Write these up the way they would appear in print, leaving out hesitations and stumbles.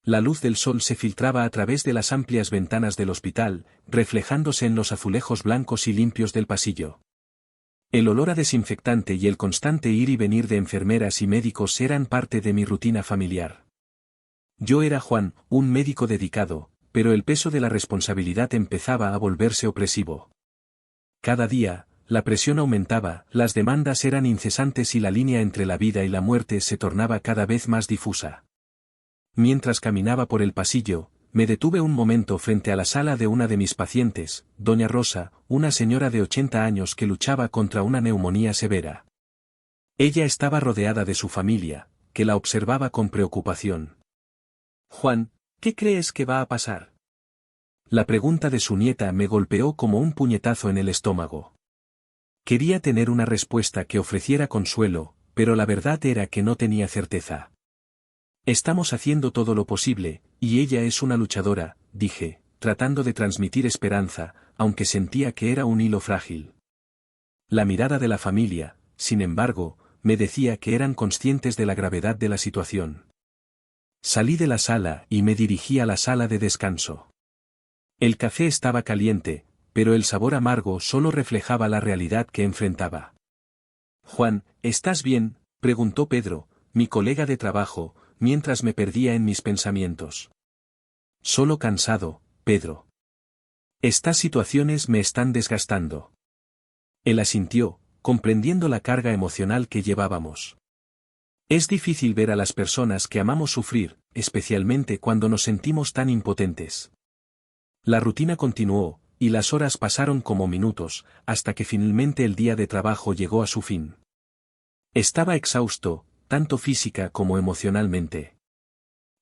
La luz del sol se filtraba a través de las amplias ventanas del hospital, reflejándose en los azulejos blancos y limpios del pasillo. El olor a desinfectante y el constante ir y venir de enfermeras y médicos eran parte de mi rutina familiar. Yo era Juan, un médico dedicado, pero el peso de la responsabilidad empezaba a volverse opresivo. Cada día, la presión aumentaba, las demandas eran incesantes y la línea entre la vida y la muerte se tornaba cada vez más difusa. Mientras caminaba por el pasillo, me detuve un momento frente a la sala de una de mis pacientes, doña Rosa, una señora de 80 años que luchaba contra una neumonía severa. Ella estaba rodeada de su familia, que la observaba con preocupación. «Juan, ¿qué crees que va a pasar?». La pregunta de su nieta me golpeó como un puñetazo en el estómago. Quería tener una respuesta que ofreciera consuelo, pero la verdad era que no tenía certeza. «Estamos haciendo todo lo posible, y ella es una luchadora», dije, tratando de transmitir esperanza, aunque sentía que era un hilo frágil. La mirada de la familia, sin embargo, me decía que eran conscientes de la gravedad de la situación. Salí de la sala y me dirigí a la sala de descanso. El café estaba caliente, pero el sabor amargo solo reflejaba la realidad que enfrentaba. «Juan, ¿estás bien?», preguntó Pedro, mi colega de trabajo, mientras me perdía en mis pensamientos. «Solo cansado, Pedro. Estas situaciones me están desgastando». Él asintió, comprendiendo la carga emocional que llevábamos. Es difícil ver a las personas que amamos sufrir, especialmente cuando nos sentimos tan impotentes. La rutina continuó, y las horas pasaron como minutos, hasta que finalmente el día de trabajo llegó a su fin. Estaba exhausto, tanto física como emocionalmente.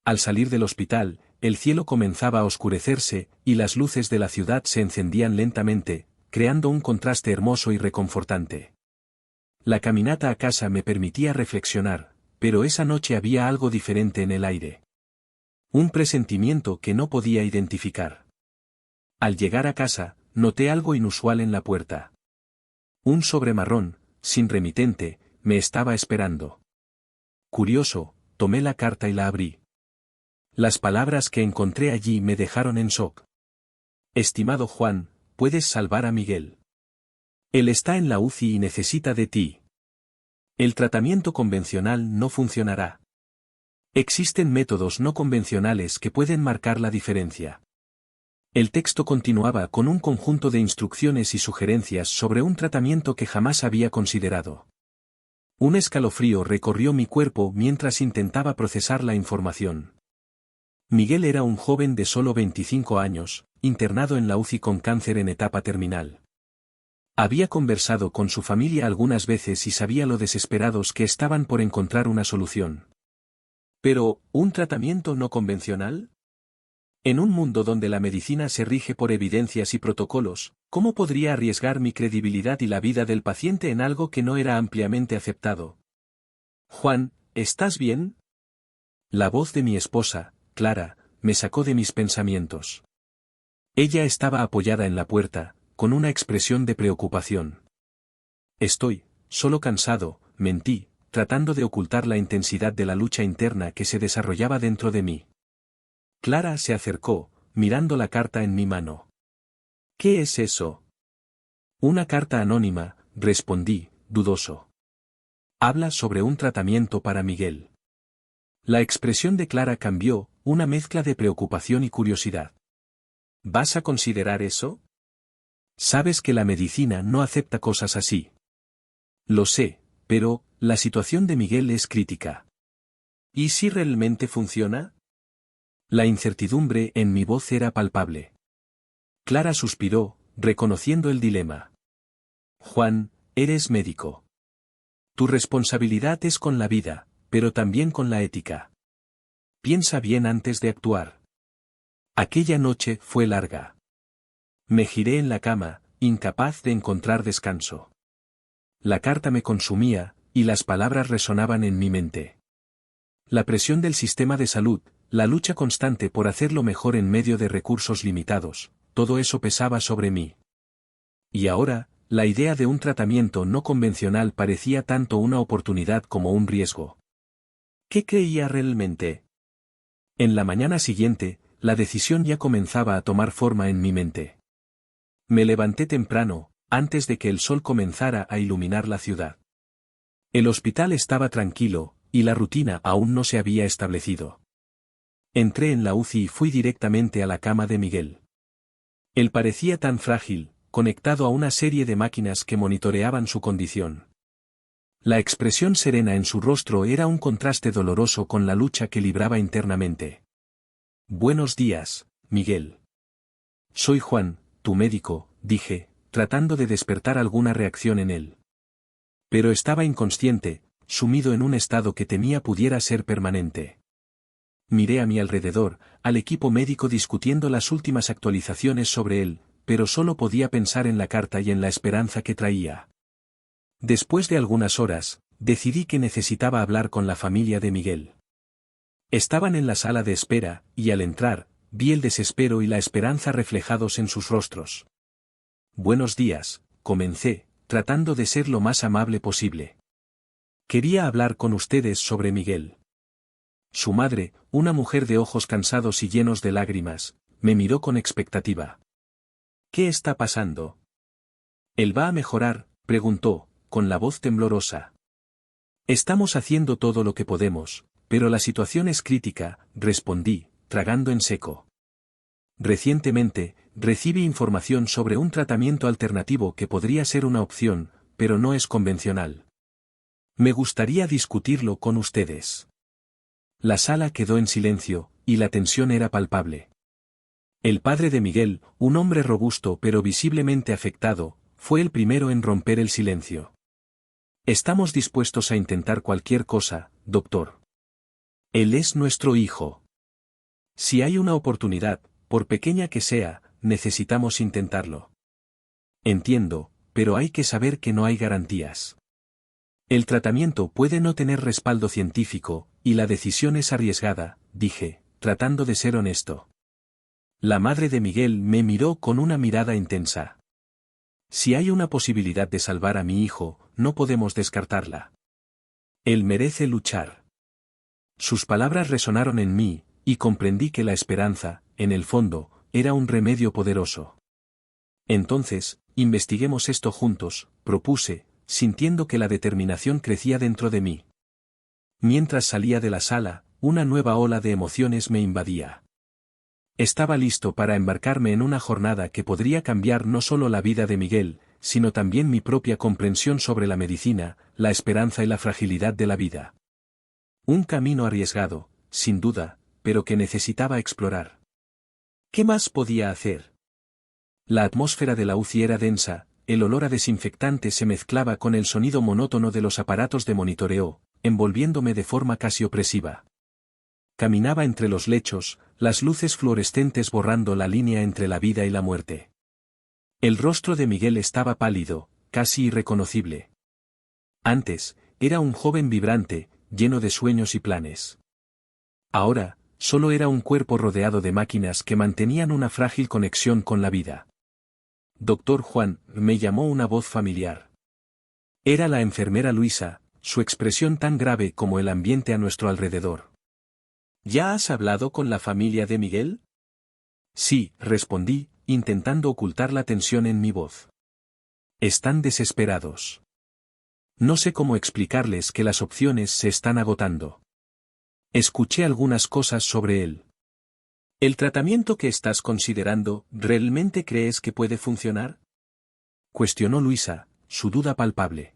Al salir del hospital, el cielo comenzaba a oscurecerse, y las luces de la ciudad se encendían lentamente, creando un contraste hermoso y reconfortante. La caminata a casa me permitía reflexionar, pero esa noche había algo diferente en el aire. Un presentimiento que no podía identificar. Al llegar a casa, noté algo inusual en la puerta. Un sobre marrón, sin remitente, me estaba esperando. Curioso, tomé la carta y la abrí. Las palabras que encontré allí me dejaron en shock. «Estimado Juan, puedes salvar a Miguel. Él está en la UCI y necesita de ti. El tratamiento convencional no funcionará. Existen métodos no convencionales que pueden marcar la diferencia». El texto continuaba con un conjunto de instrucciones y sugerencias sobre un tratamiento que jamás había considerado. Un escalofrío recorrió mi cuerpo mientras intentaba procesar la información. Miguel era un joven de solo 25 años, internado en la UCI con cáncer en etapa terminal. Había conversado con su familia algunas veces y sabía lo desesperados que estaban por encontrar una solución. Pero, ¿un tratamiento no convencional? En un mundo donde la medicina se rige por evidencias y protocolos, ¿cómo podría arriesgar mi credibilidad y la vida del paciente en algo que no era ampliamente aceptado? «Juan, ¿estás bien?». La voz de mi esposa, Clara, me sacó de mis pensamientos. Ella estaba apoyada en la puerta, con una expresión de preocupación. «Estoy, solo cansado», mentí, tratando de ocultar la intensidad de la lucha interna que se desarrollaba dentro de mí. Clara se acercó, mirando la carta en mi mano. «¿Qué es eso?». «Una carta anónima», respondí, dudoso. «Habla sobre un tratamiento para Miguel». La expresión de Clara cambió, una mezcla de preocupación y curiosidad. «¿Vas a considerar eso?». «Sabes que la medicina no acepta cosas así». «Lo sé, pero, la situación de Miguel es crítica». «¿Y si realmente funciona?». La incertidumbre en mi voz era palpable. Clara suspiró, reconociendo el dilema. «Juan, eres médico. Tu responsabilidad es con la vida, pero también con la ética. Piensa bien antes de actuar». Aquella noche fue larga. Me giré en la cama, incapaz de encontrar descanso. La carta me consumía, y las palabras resonaban en mi mente. La presión del sistema de salud, la lucha constante por hacerlo mejor en medio de recursos limitados, todo eso pesaba sobre mí. Y ahora, la idea de un tratamiento no convencional parecía tanto una oportunidad como un riesgo. ¿Qué creía realmente? En la mañana siguiente, la decisión ya comenzaba a tomar forma en mi mente. Me levanté temprano, antes de que el sol comenzara a iluminar la ciudad. El hospital estaba tranquilo, y la rutina aún no se había establecido. Entré en la UCI y fui directamente a la cama de Miguel. Él parecía tan frágil, conectado a una serie de máquinas que monitoreaban su condición. La expresión serena en su rostro era un contraste doloroso con la lucha que libraba internamente. Buenos días, Miguel. Soy Juan, tu médico, dije, tratando de despertar alguna reacción en él. Pero estaba inconsciente, sumido en un estado que temía pudiera ser permanente. Miré a mi alrededor, al equipo médico discutiendo las últimas actualizaciones sobre él, pero solo podía pensar en la carta y en la esperanza que traía. Después de algunas horas, decidí que necesitaba hablar con la familia de Miguel. Estaban en la sala de espera, y al entrar, vi el desespero y la esperanza reflejados en sus rostros. Buenos días, comencé, tratando de ser lo más amable posible. Quería hablar con ustedes sobre Miguel. Su madre, una mujer de ojos cansados y llenos de lágrimas, me miró con expectativa. ¿Qué está pasando? ¿Él va a mejorar?, preguntó, con la voz temblorosa. Estamos haciendo todo lo que podemos, pero la situación es crítica, respondí, tragando en seco. Recientemente, recibí información sobre un tratamiento alternativo que podría ser una opción, pero no es convencional. Me gustaría discutirlo con ustedes. La sala quedó en silencio, y la tensión era palpable. El padre de Miguel, un hombre robusto pero visiblemente afectado, fue el primero en romper el silencio. Estamos dispuestos a intentar cualquier cosa, doctor. Él es nuestro hijo. Si hay una oportunidad, por pequeña que sea, necesitamos intentarlo. Entiendo, pero hay que saber que no hay garantías. El tratamiento puede no tener respaldo científico, y la decisión es arriesgada, dije, tratando de ser honesto. La madre de Miguel me miró con una mirada intensa. Si hay una posibilidad de salvar a mi hijo, no podemos descartarla. Él merece luchar. Sus palabras resonaron en mí, y comprendí que la esperanza, en el fondo, era un remedio poderoso. Entonces, investiguemos esto juntos, propuse, sintiendo que la determinación crecía dentro de mí. Mientras salía de la sala, una nueva ola de emociones me invadía. Estaba listo para embarcarme en una jornada que podría cambiar no solo la vida de Miguel, sino también mi propia comprensión sobre la medicina, la esperanza y la fragilidad de la vida. Un camino arriesgado, sin duda, pero que necesitaba explorar. ¿Qué más podía hacer? La atmósfera de la UCI era densa, el olor a desinfectante se mezclaba con el sonido monótono de los aparatos de monitoreo, envolviéndome de forma casi opresiva. Caminaba entre los lechos, las luces fluorescentes borrando la línea entre la vida y la muerte. El rostro de Miguel estaba pálido, casi irreconocible. Antes, era un joven vibrante, lleno de sueños y planes. Ahora, solo era un cuerpo rodeado de máquinas que mantenían una frágil conexión con la vida. Doctor Juan, me llamó una voz familiar. Era la enfermera Luisa, su expresión tan grave como el ambiente a nuestro alrededor. ¿Ya has hablado con la familia de Miguel? Sí, respondí, intentando ocultar la tensión en mi voz. Están desesperados. No sé cómo explicarles que las opciones se están agotando. Escuché algunas cosas sobre él. ¿El tratamiento que estás considerando, realmente crees que puede funcionar? Cuestionó Luisa, su duda palpable.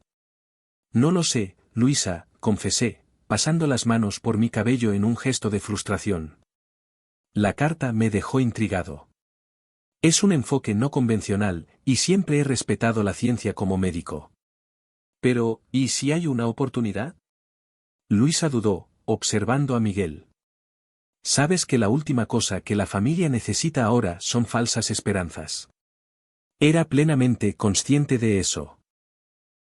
No lo sé, Luisa, confesé, pasando las manos por mi cabello en un gesto de frustración. La carta me dejó intrigado. Es un enfoque no convencional, y siempre he respetado la ciencia como médico. Pero, ¿y si hay una oportunidad? Luisa dudó, observando a Miguel. Sabes que la última cosa que la familia necesita ahora son falsas esperanzas. Era plenamente consciente de eso.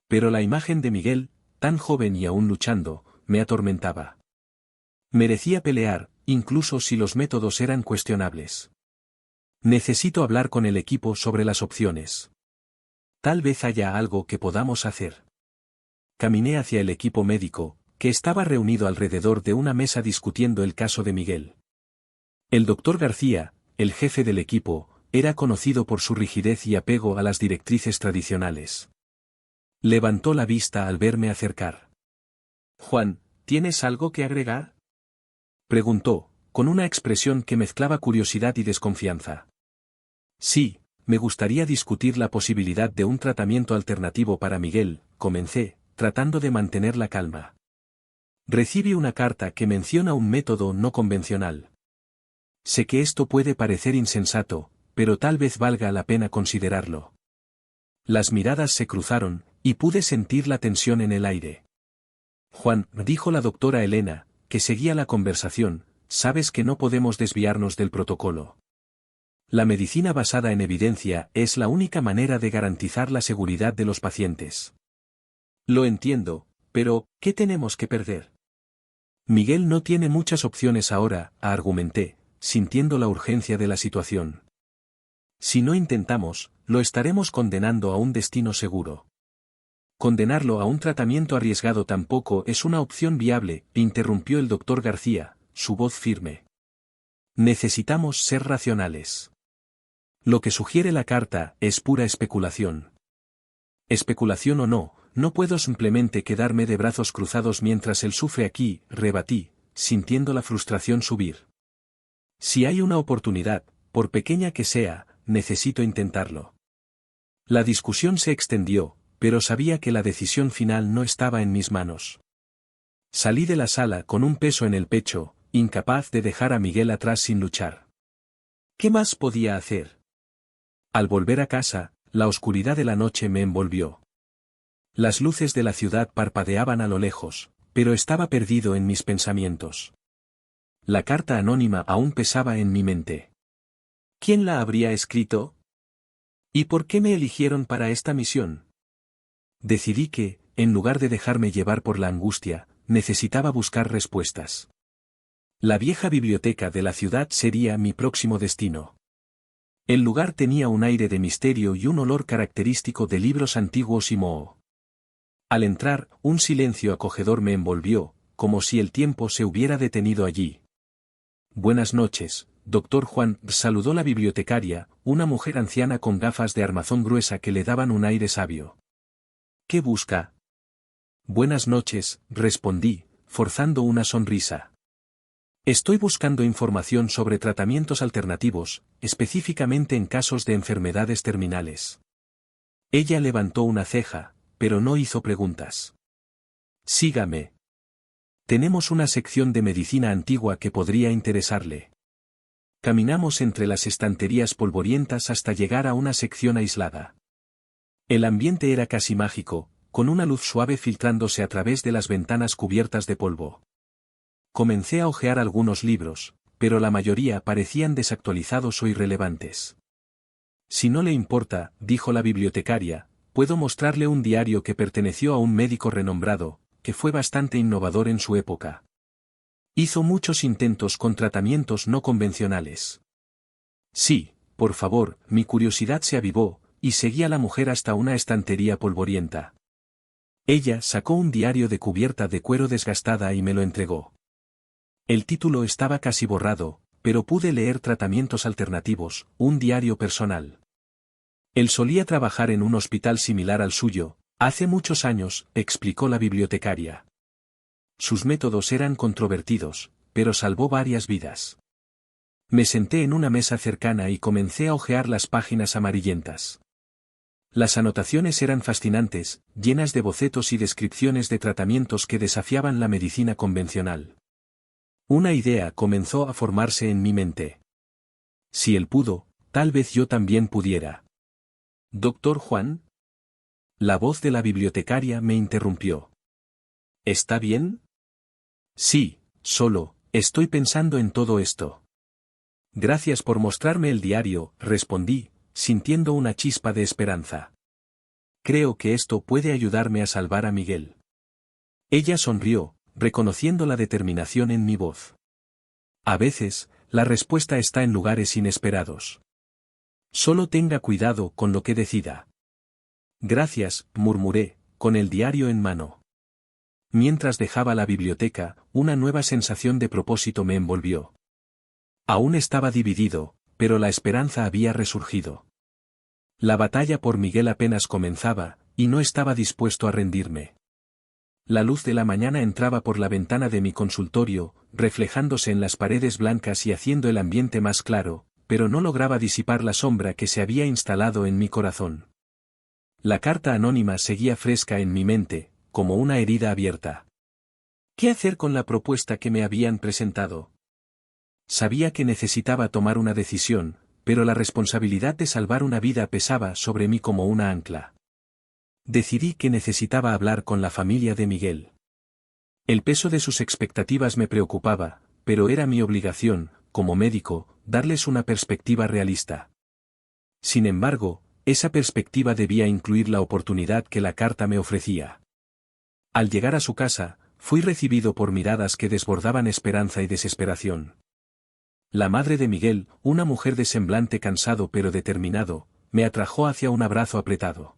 Pero la imagen de Miguel, tan joven y aún luchando, me atormentaba. Merecía pelear, incluso si los métodos eran cuestionables. Necesito hablar con el equipo sobre las opciones. Tal vez haya algo que podamos hacer. Caminé hacia el equipo médico, que estaba reunido alrededor de una mesa discutiendo el caso de Miguel. El doctor García, el jefe del equipo, era conocido por su rigidez y apego a las directrices tradicionales. Levantó la vista al verme acercar. «Juan, ¿tienes algo que agregar?», preguntó, con una expresión que mezclaba curiosidad y desconfianza. «Sí, me gustaría discutir la posibilidad de un tratamiento alternativo para Miguel», comencé, tratando de mantener la calma. «Recibí una carta que menciona un método no convencional. Sé que esto puede parecer insensato, pero tal vez valga la pena considerarlo». Las miradas se cruzaron, y pude sentir la tensión en el aire. «Juan», dijo la doctora Elena, que seguía la conversación, «sabes que no podemos desviarnos del protocolo. La medicina basada en evidencia es la única manera de garantizar la seguridad de los pacientes». «Lo entiendo, pero, ¿qué tenemos que perder?». «Miguel no tiene muchas opciones ahora», argumenté, sintiendo la urgencia de la situación. «Si no intentamos, lo estaremos condenando a un destino seguro». «Condenarlo a un tratamiento arriesgado tampoco es una opción viable», interrumpió el doctor García, su voz firme. «Necesitamos ser racionales. Lo que sugiere la carta es pura especulación». «Especulación o no, no puedo simplemente quedarme de brazos cruzados mientras él sufre aquí», rebatí, sintiendo la frustración subir. «Si hay una oportunidad, por pequeña que sea, necesito intentarlo». La discusión se extendió, pero sabía que la decisión final no estaba en mis manos. Salí de la sala con un peso en el pecho, incapaz de dejar a Miguel atrás sin luchar. ¿Qué más podía hacer? Al volver a casa, la oscuridad de la noche me envolvió. Las luces de la ciudad parpadeaban a lo lejos, pero estaba perdido en mis pensamientos. La carta anónima aún pesaba en mi mente. ¿Quién la habría escrito? ¿Y por qué me eligieron para esta misión? Decidí que, en lugar de dejarme llevar por la angustia, necesitaba buscar respuestas. La vieja biblioteca de la ciudad sería mi próximo destino. El lugar tenía un aire de misterio y un olor característico de libros antiguos y moho. Al entrar, un silencio acogedor me envolvió, como si el tiempo se hubiera detenido allí. «Buenas noches, doctor Juan», saludó la bibliotecaria, una mujer anciana con gafas de armazón gruesa que le daban un aire sabio. «¿Qué busca?». «Buenas noches», respondí, forzando una sonrisa. «Estoy buscando información sobre tratamientos alternativos, específicamente en casos de enfermedades terminales». Ella levantó una ceja, pero no hizo preguntas. «Sígame. Tenemos una sección de medicina antigua que podría interesarle». Caminamos entre las estanterías polvorientas hasta llegar a una sección aislada. El ambiente era casi mágico, con una luz suave filtrándose a través de las ventanas cubiertas de polvo. Comencé a hojear algunos libros, pero la mayoría parecían desactualizados o irrelevantes. «Si no le importa», dijo la bibliotecaria, «puedo mostrarle un diario que perteneció a un médico renombrado, que fue bastante innovador en su época. Hizo muchos intentos con tratamientos no convencionales». «Sí, por favor», mi curiosidad se avivó, y seguí a la mujer hasta una estantería polvorienta. Ella sacó un diario de cubierta de cuero desgastada y me lo entregó. El título estaba casi borrado, pero pude leer Tratamientos alternativos, un diario personal. Él solía trabajar en un hospital similar al suyo, hace muchos años, explicó la bibliotecaria. Sus métodos eran controvertidos, pero salvó varias vidas. Me senté en una mesa cercana y comencé a hojear las páginas amarillentas. Las anotaciones eran fascinantes, llenas de bocetos y descripciones de tratamientos que desafiaban la medicina convencional. Una idea comenzó a formarse en mi mente. Si él pudo, tal vez yo también pudiera. «¿Doctor Juan?». La voz de la bibliotecaria me interrumpió. «¿Está bien?». «Sí, solo, estoy pensando en todo esto». «Gracias por mostrarme el diario», respondí, sintiendo una chispa de esperanza. «Creo que esto puede ayudarme a salvar a Miguel». Ella sonrió, reconociendo la determinación en mi voz. «A veces, la respuesta está en lugares inesperados. Solo tenga cuidado con lo que decida». «Gracias», murmuré, con el diario en mano. Mientras dejaba la biblioteca, una nueva sensación de propósito me envolvió. Aún estaba dividido, pero la esperanza había resurgido. La batalla por Miguel apenas comenzaba, y no estaba dispuesto a rendirme. La luz de la mañana entraba por la ventana de mi consultorio, reflejándose en las paredes blancas y haciendo el ambiente más claro, pero no lograba disipar la sombra que se había instalado en mi corazón. La carta anónima seguía fresca en mi mente, como una herida abierta. ¿Qué hacer con la propuesta que me habían presentado? Sabía que necesitaba tomar una decisión, pero la responsabilidad de salvar una vida pesaba sobre mí como una ancla. Decidí que necesitaba hablar con la familia de Miguel. El peso de sus expectativas me preocupaba, pero era mi obligación, como médico, darles una perspectiva realista. Sin embargo, esa perspectiva debía incluir la oportunidad que la carta me ofrecía. Al llegar a su casa, fui recibido por miradas que desbordaban esperanza y desesperación. La madre de Miguel, una mujer de semblante cansado pero determinado, me atrajo hacia un abrazo apretado.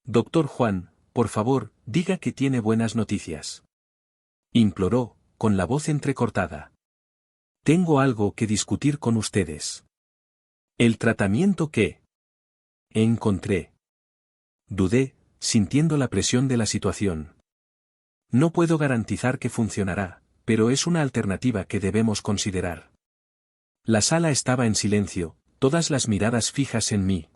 Doctor Juan, por favor, diga que tiene buenas noticias. Imploró, con la voz entrecortada. Tengo algo que discutir con ustedes. ¿El tratamiento qué? Encontré. Dudé, sintiendo la presión de la situación. No puedo garantizar que funcionará, pero es una alternativa que debemos considerar. La sala estaba en silencio, todas las miradas fijas en mí.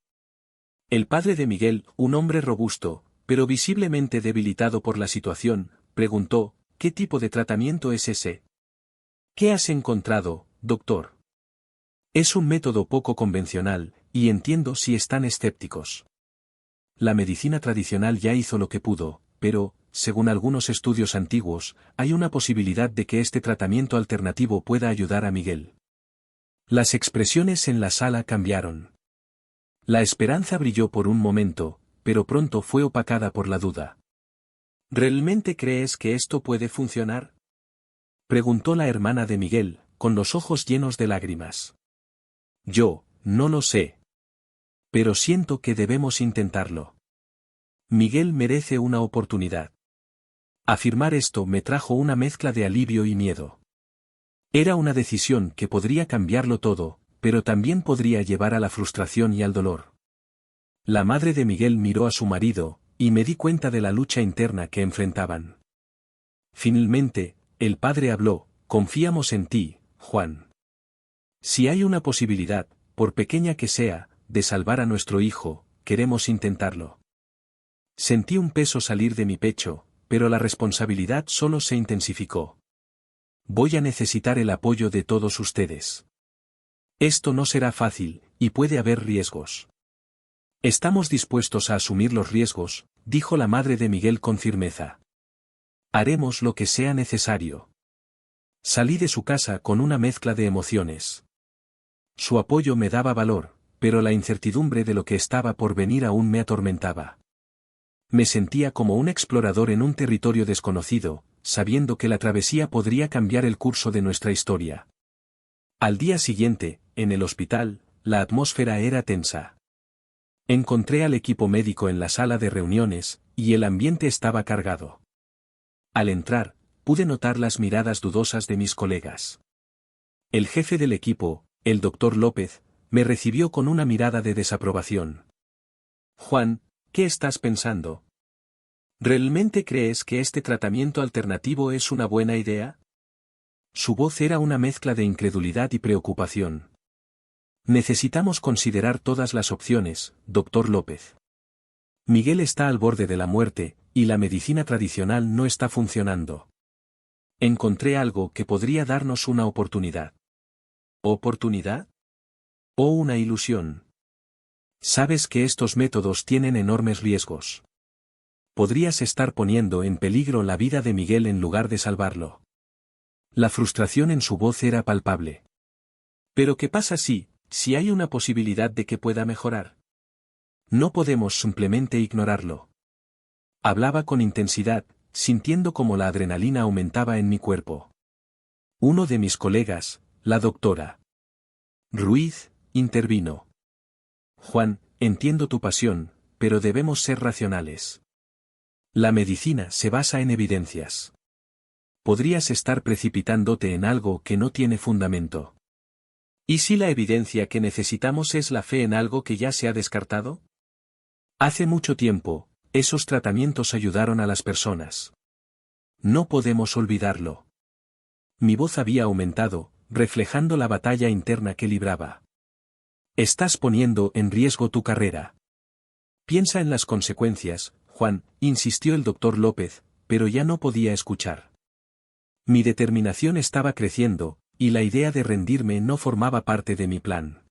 El padre de Miguel, un hombre robusto, pero visiblemente debilitado por la situación, preguntó, ¿qué tipo de tratamiento es ese? ¿Qué has encontrado, doctor? Es un método poco convencional, y entiendo si están escépticos. La medicina tradicional ya hizo lo que pudo, pero, según algunos estudios antiguos, hay una posibilidad de que este tratamiento alternativo pueda ayudar a Miguel. Las expresiones en la sala cambiaron. La esperanza brilló por un momento, pero pronto fue opacada por la duda. ¿Realmente crees que esto puede funcionar? Preguntó la hermana de Miguel, con los ojos llenos de lágrimas. Yo, no lo sé. Pero siento que debemos intentarlo. Miguel merece una oportunidad. Afirmar esto me trajo una mezcla de alivio y miedo. Era una decisión que podría cambiarlo todo, pero también podría llevar a la frustración y al dolor. La madre de Miguel miró a su marido, y me di cuenta de la lucha interna que enfrentaban. Finalmente, el padre habló, confiamos en ti, Juan. Si hay una posibilidad, por pequeña que sea, de salvar a nuestro hijo, queremos intentarlo. Sentí un peso salir de mi pecho, pero la responsabilidad solo se intensificó. Voy a necesitar el apoyo de todos ustedes. Esto no será fácil, y puede haber riesgos. Estamos dispuestos a asumir los riesgos, dijo la madre de Miguel con firmeza. Haremos lo que sea necesario. Salí de su casa con una mezcla de emociones. Su apoyo me daba valor, pero la incertidumbre de lo que estaba por venir aún me atormentaba. Me sentía como un explorador en un territorio desconocido, sabiendo que la travesía podría cambiar el curso de nuestra historia. Al día siguiente, en el hospital, la atmósfera era tensa. Encontré al equipo médico en la sala de reuniones, y el ambiente estaba cargado. Al entrar, pude notar las miradas dudosas de mis colegas. El jefe del equipo, el doctor López, me recibió con una mirada de desaprobación. Juan, ¿qué estás pensando? ¿Realmente crees que este tratamiento alternativo es una buena idea? Su voz era una mezcla de incredulidad y preocupación. Necesitamos considerar todas las opciones, doctor López. Miguel está al borde de la muerte, y la medicina tradicional no está funcionando. Encontré algo que podría darnos una oportunidad. ¿Oportunidad? ¿O una ilusión? Sabes que estos métodos tienen enormes riesgos. Podrías estar poniendo en peligro la vida de Miguel en lugar de salvarlo. La frustración en su voz era palpable. ¿Pero qué pasa si hay una posibilidad de que pueda mejorar? No podemos simplemente ignorarlo. Hablaba con intensidad, sintiendo como la adrenalina aumentaba en mi cuerpo. Uno de mis colegas, la doctora Ruiz, intervino. Juan, entiendo tu pasión, pero debemos ser racionales. La medicina se basa en evidencias. Podrías estar precipitándote en algo que no tiene fundamento. ¿Y si la evidencia que necesitamos es la fe en algo que ya se ha descartado? Hace mucho tiempo, esos tratamientos ayudaron a las personas. No podemos olvidarlo. Mi voz había aumentado, reflejando la batalla interna que libraba. Estás poniendo en riesgo tu carrera. Piensa en las consecuencias, Juan, insistió el doctor López, pero ya no podía escuchar. Mi determinación estaba creciendo, y la idea de rendirme no formaba parte de mi plan.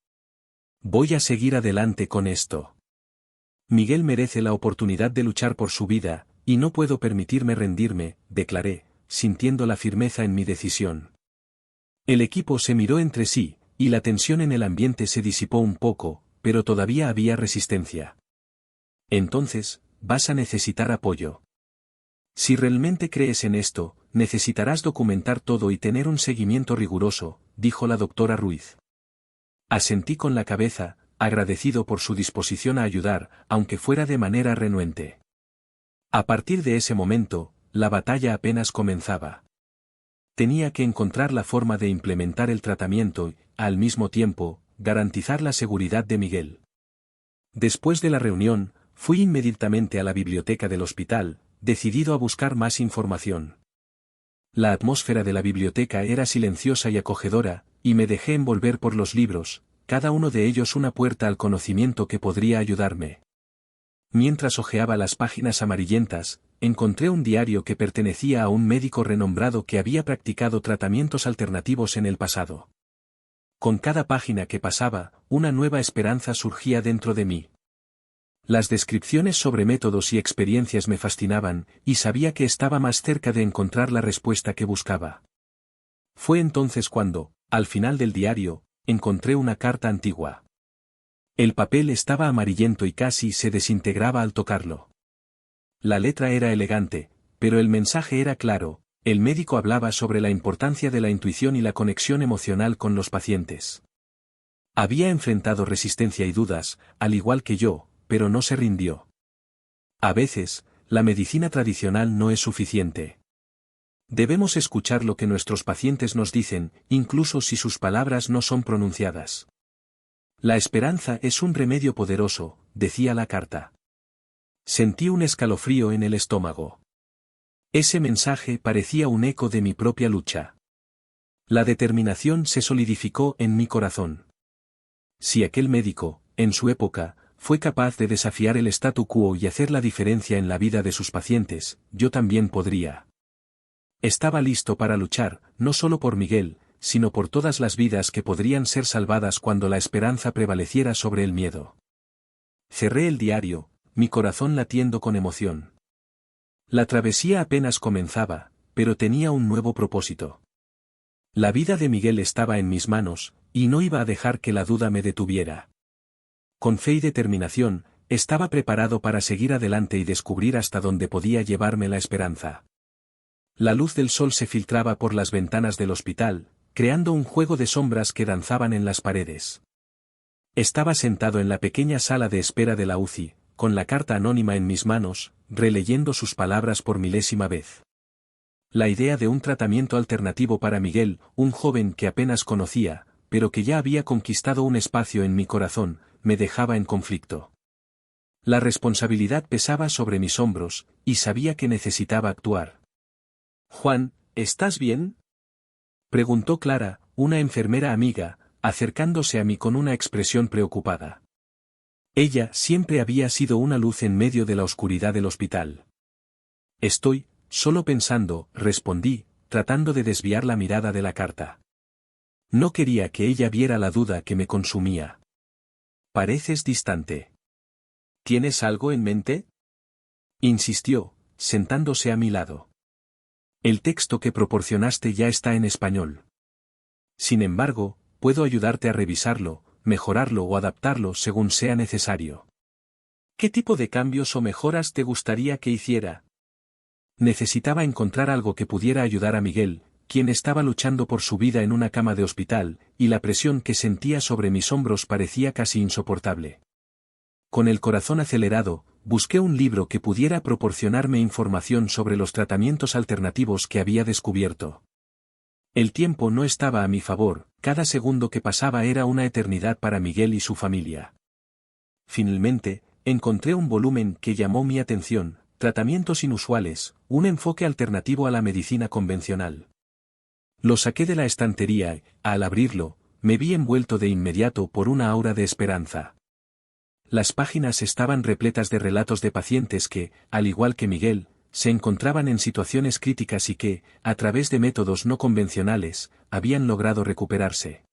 Voy a seguir adelante con esto. Miguel merece la oportunidad de luchar por su vida, y no puedo permitirme rendirme, declaré, sintiendo la firmeza en mi decisión. El equipo se miró entre sí, y la tensión en el ambiente se disipó un poco, pero todavía había resistencia. Entonces, vas a necesitar apoyo. Si realmente crees en esto, necesitarás documentar todo y tener un seguimiento riguroso, dijo la doctora Ruiz. Asentí con la cabeza, agradecido por su disposición a ayudar, aunque fuera de manera renuente. A partir de ese momento, la batalla apenas comenzaba. Tenía que encontrar la forma de implementar el tratamiento y, al mismo tiempo, garantizar la seguridad de Miguel. Después de la reunión, fui inmediatamente a la biblioteca del hospital, decidido a buscar más información. La atmósfera de la biblioteca era silenciosa y acogedora, y me dejé envolver por los libros, cada uno de ellos una puerta al conocimiento que podría ayudarme. Mientras hojeaba las páginas amarillentas, encontré un diario que pertenecía a un médico renombrado que había practicado tratamientos alternativos en el pasado. Con cada página que pasaba, una nueva esperanza surgía dentro de mí. Las descripciones sobre métodos y experiencias me fascinaban, y sabía que estaba más cerca de encontrar la respuesta que buscaba. Fue entonces cuando, al final del diario, encontré una carta antigua. El papel estaba amarillento y casi se desintegraba al tocarlo. La letra era elegante, pero el mensaje era claro. El médico hablaba sobre la importancia de la intuición y la conexión emocional con los pacientes. Había enfrentado resistencia y dudas, al igual que yo, pero no se rindió. A veces, la medicina tradicional no es suficiente. Debemos escuchar lo que nuestros pacientes nos dicen, incluso si sus palabras no son pronunciadas. La esperanza es un remedio poderoso, decía la carta. Sentí un escalofrío en el estómago. Ese mensaje parecía un eco de mi propia lucha. La determinación se solidificó en mi corazón. Si aquel médico, en su época, fue capaz de desafiar el statu quo y hacer la diferencia en la vida de sus pacientes, yo también podría. Estaba listo para luchar, no solo por Miguel, sino por todas las vidas que podrían ser salvadas cuando la esperanza prevaleciera sobre el miedo. Cerré el diario, mi corazón latiendo con emoción. La travesía apenas comenzaba, pero tenía un nuevo propósito. La vida de Miguel estaba en mis manos, y no iba a dejar que la duda me detuviera. Con fe y determinación, estaba preparado para seguir adelante y descubrir hasta dónde podía llevarme la esperanza. La luz del sol se filtraba por las ventanas del hospital, creando un juego de sombras que danzaban en las paredes. Estaba sentado en la pequeña sala de espera de la UCI, con la carta anónima en mis manos, releyendo sus palabras por milésima vez. La idea de un tratamiento alternativo para Miguel, un joven que apenas conocía, pero que ya había conquistado un espacio en mi corazón, me dejaba en conflicto. La responsabilidad pesaba sobre mis hombros, y sabía que necesitaba actuar. «Juan, ¿estás bien?», preguntó Clara, una enfermera amiga, acercándose a mí con una expresión preocupada. Ella siempre había sido una luz en medio de la oscuridad del hospital. «Estoy, solo pensando», respondí, tratando de desviar la mirada de la carta. No quería que ella viera la duda que me consumía. «Pareces distante. ¿Tienes algo en mente?», insistió, sentándose a mi lado. «El texto que proporcionaste ya está en español. Sin embargo, puedo ayudarte a revisarlo, mejorarlo o adaptarlo según sea necesario». «¿Qué tipo de cambios o mejoras te gustaría que hiciera?». Necesitaba encontrar algo que pudiera ayudar a Miguel, quien estaba luchando por su vida en una cama de hospital, y la presión que sentía sobre mis hombros parecía casi insoportable. Con el corazón acelerado, busqué un libro que pudiera proporcionarme información sobre los tratamientos alternativos que había descubierto. El tiempo no estaba a mi favor, cada segundo que pasaba era una eternidad para Miguel y su familia. Finalmente, encontré un volumen que llamó mi atención: Tratamientos inusuales, un enfoque alternativo a la medicina convencional. Lo saqué de la estantería y, al abrirlo, me vi envuelto de inmediato por una aura de esperanza. Las páginas estaban repletas de relatos de pacientes que, al igual que Miguel, se encontraban en situaciones críticas y que, a través de métodos no convencionales, habían logrado recuperarse.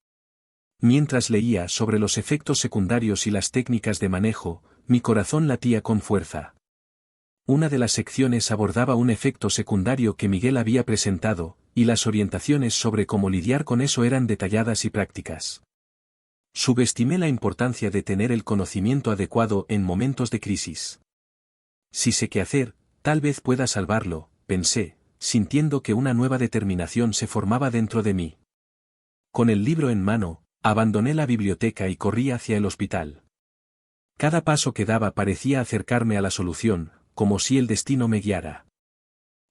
Mientras leía sobre los efectos secundarios y las técnicas de manejo, mi corazón latía con fuerza. Una de las secciones abordaba un efecto secundario que Miguel había presentado, y las orientaciones sobre cómo lidiar con eso eran detalladas y prácticas. Subestimé la importancia de tener el conocimiento adecuado en momentos de crisis. Si sé qué hacer, tal vez pueda salvarlo, pensé, sintiendo que una nueva determinación se formaba dentro de mí. Con el libro en mano, abandoné la biblioteca y corrí hacia el hospital. Cada paso que daba parecía acercarme a la solución, como si el destino me guiara.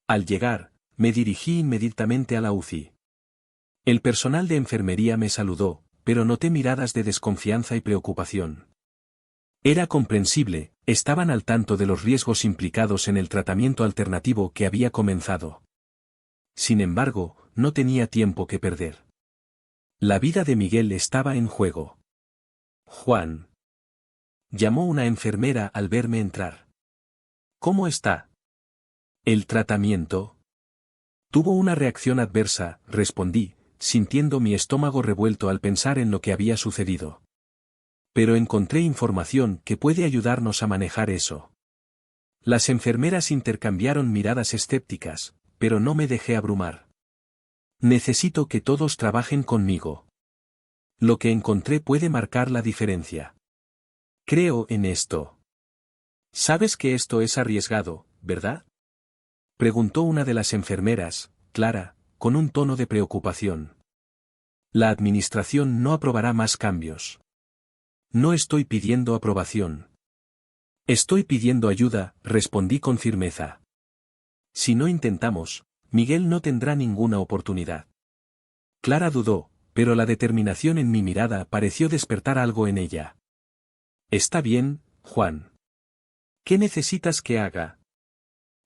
Al llegar, me dirigí inmediatamente a la UCI. El personal de enfermería me saludó, pero noté miradas de desconfianza y preocupación. Era comprensible, estaban al tanto de los riesgos implicados en el tratamiento alternativo que había comenzado. Sin embargo, no tenía tiempo que perder. La vida de Miguel estaba en juego. Juan. Llamó una enfermera al verme entrar. ¿Cómo está? ¿El tratamiento? Tuvo una reacción adversa, respondí, sintiendo mi estómago revuelto al pensar en lo que había sucedido. Pero encontré información que puede ayudarnos a manejar eso. Las enfermeras intercambiaron miradas escépticas, pero no me dejé abrumar. Necesito que todos trabajen conmigo. Lo que encontré puede marcar la diferencia. Creo en esto. Sabes que esto es arriesgado, ¿verdad? Preguntó una de las enfermeras, Clara, con un tono de preocupación. La administración no aprobará más cambios. No estoy pidiendo aprobación. Estoy pidiendo ayuda, respondí con firmeza. Si no intentamos, Miguel no tendrá ninguna oportunidad. Clara dudó, pero la determinación en mi mirada pareció despertar algo en ella. Está bien, Juan. ¿Qué necesitas que haga?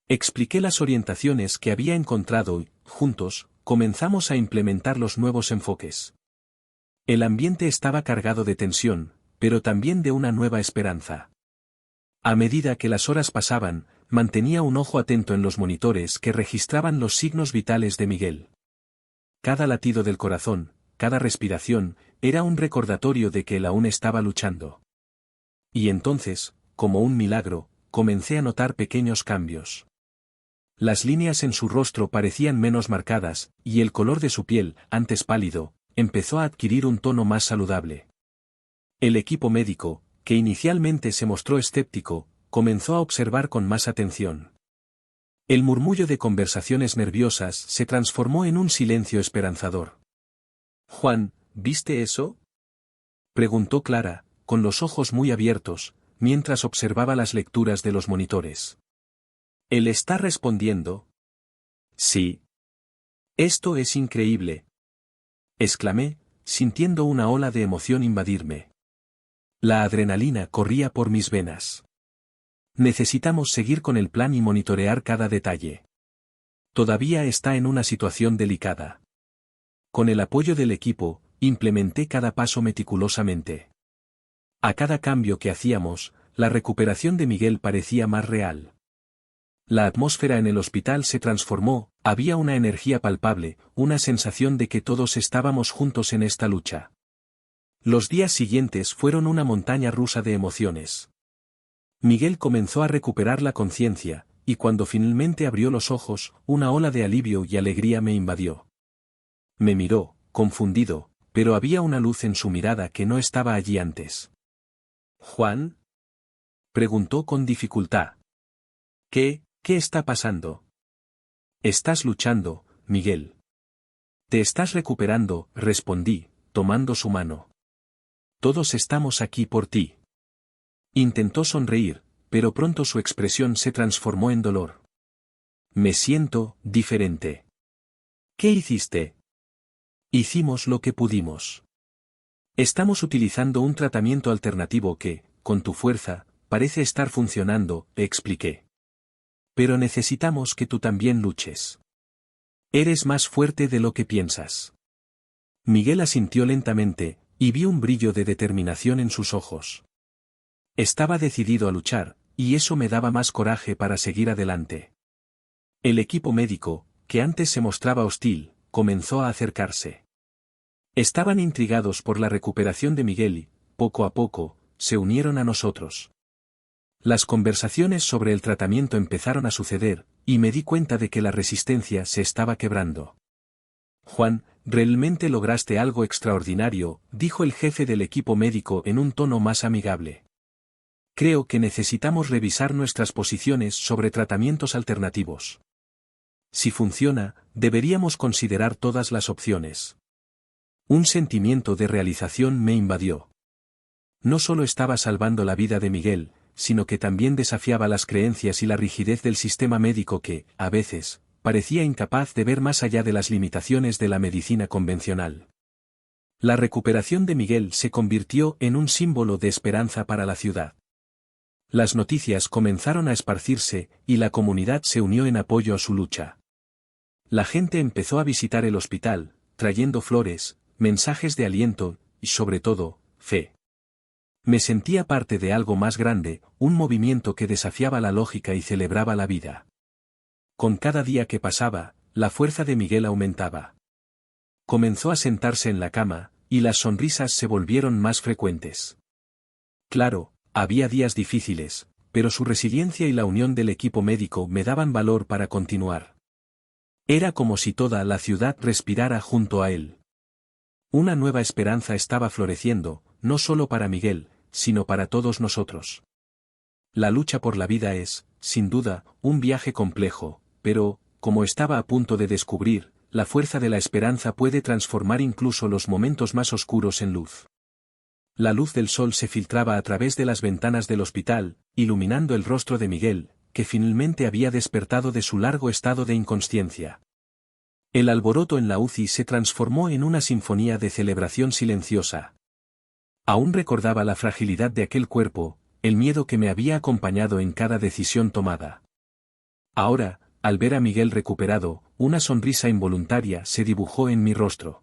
Expliqué las orientaciones que había encontrado y, juntos, comenzamos a implementar los nuevos enfoques. El ambiente estaba cargado de tensión, pero también de una nueva esperanza. A medida que las horas pasaban, mantenía un ojo atento en los monitores que registraban los signos vitales de Miguel. Cada latido del corazón, cada respiración, era un recordatorio de que él aún estaba luchando. Y entonces, como un milagro, comencé a notar pequeños cambios. Las líneas en su rostro parecían menos marcadas, y el color de su piel, antes pálido, empezó a adquirir un tono más saludable. El equipo médico, que inicialmente se mostró escéptico, comenzó a observar con más atención. El murmullo de conversaciones nerviosas se transformó en un silencio esperanzador. Juan, ¿viste eso? Preguntó Clara, con los ojos muy abiertos, mientras observaba las lecturas de los monitores. ¿Él está respondiendo? Sí. Esto es increíble. Exclamé, sintiendo una ola de emoción invadirme. La adrenalina corría por mis venas. Necesitamos seguir con el plan y monitorear cada detalle. Todavía está en una situación delicada. Con el apoyo del equipo, implementé cada paso meticulosamente. A cada cambio que hacíamos, la recuperación de Miguel parecía más real. La atmósfera en el hospital se transformó, había una energía palpable, una sensación de que todos estábamos juntos en esta lucha. Los días siguientes fueron una montaña rusa de emociones. Miguel comenzó a recuperar la conciencia, y cuando finalmente abrió los ojos, una ola de alivio y alegría me invadió. Me miró, confundido, pero había una luz en su mirada que no estaba allí antes. ¿Juan? Preguntó con dificultad. ¿Qué está pasando? Estás luchando, Miguel. Te estás recuperando, respondí, tomando su mano. Todos estamos aquí por ti. Intentó sonreír, pero pronto su expresión se transformó en dolor. Me siento diferente. ¿Qué hiciste? Hicimos lo que pudimos. Estamos utilizando un tratamiento alternativo que, con tu fuerza, parece estar funcionando, expliqué. Pero necesitamos que tú también luches. Eres más fuerte de lo que piensas. Miguel asintió lentamente, y vi un brillo de determinación en sus ojos. Estaba decidido a luchar, y eso me daba más coraje para seguir adelante. El equipo médico, que antes se mostraba hostil, comenzó a acercarse. Estaban intrigados por la recuperación de Miguel y, poco a poco, se unieron a nosotros. Las conversaciones sobre el tratamiento empezaron a suceder, y me di cuenta de que la resistencia se estaba quebrando. Juan, realmente lograste algo extraordinario, dijo el jefe del equipo médico en un tono más amigable. Creo que necesitamos revisar nuestras posiciones sobre tratamientos alternativos. Si funciona, deberíamos considerar todas las opciones. Un sentimiento de realización me invadió. No solo estaba salvando la vida de Miguel, sino que también desafiaba las creencias y la rigidez del sistema médico que, a veces, parecía incapaz de ver más allá de las limitaciones de la medicina convencional. La recuperación de Miguel se convirtió en un símbolo de esperanza para la ciudad. Las noticias comenzaron a esparcirse, y la comunidad se unió en apoyo a su lucha. La gente empezó a visitar el hospital, trayendo flores, mensajes de aliento, y sobre todo, fe. Me sentía parte de algo más grande, un movimiento que desafiaba la lógica y celebraba la vida. Con cada día que pasaba, la fuerza de Miguel aumentaba. Comenzó a sentarse en la cama, y las sonrisas se volvieron más frecuentes. Claro, había días difíciles, pero su resiliencia y la unión del equipo médico me daban valor para continuar. Era como si toda la ciudad respirara junto a él. Una nueva esperanza estaba floreciendo, no solo para Miguel, sino para todos nosotros. La lucha por la vida es, sin duda, un viaje complejo, pero, como estaba a punto de descubrir, la fuerza de la esperanza puede transformar incluso los momentos más oscuros en luz. La luz del sol se filtraba a través de las ventanas del hospital, iluminando el rostro de Miguel, que finalmente había despertado de su largo estado de inconsciencia. El alboroto en la UCI se transformó en una sinfonía de celebración silenciosa. Aún recordaba la fragilidad de aquel cuerpo, el miedo que me había acompañado en cada decisión tomada. Ahora, al ver a Miguel recuperado, una sonrisa involuntaria se dibujó en mi rostro.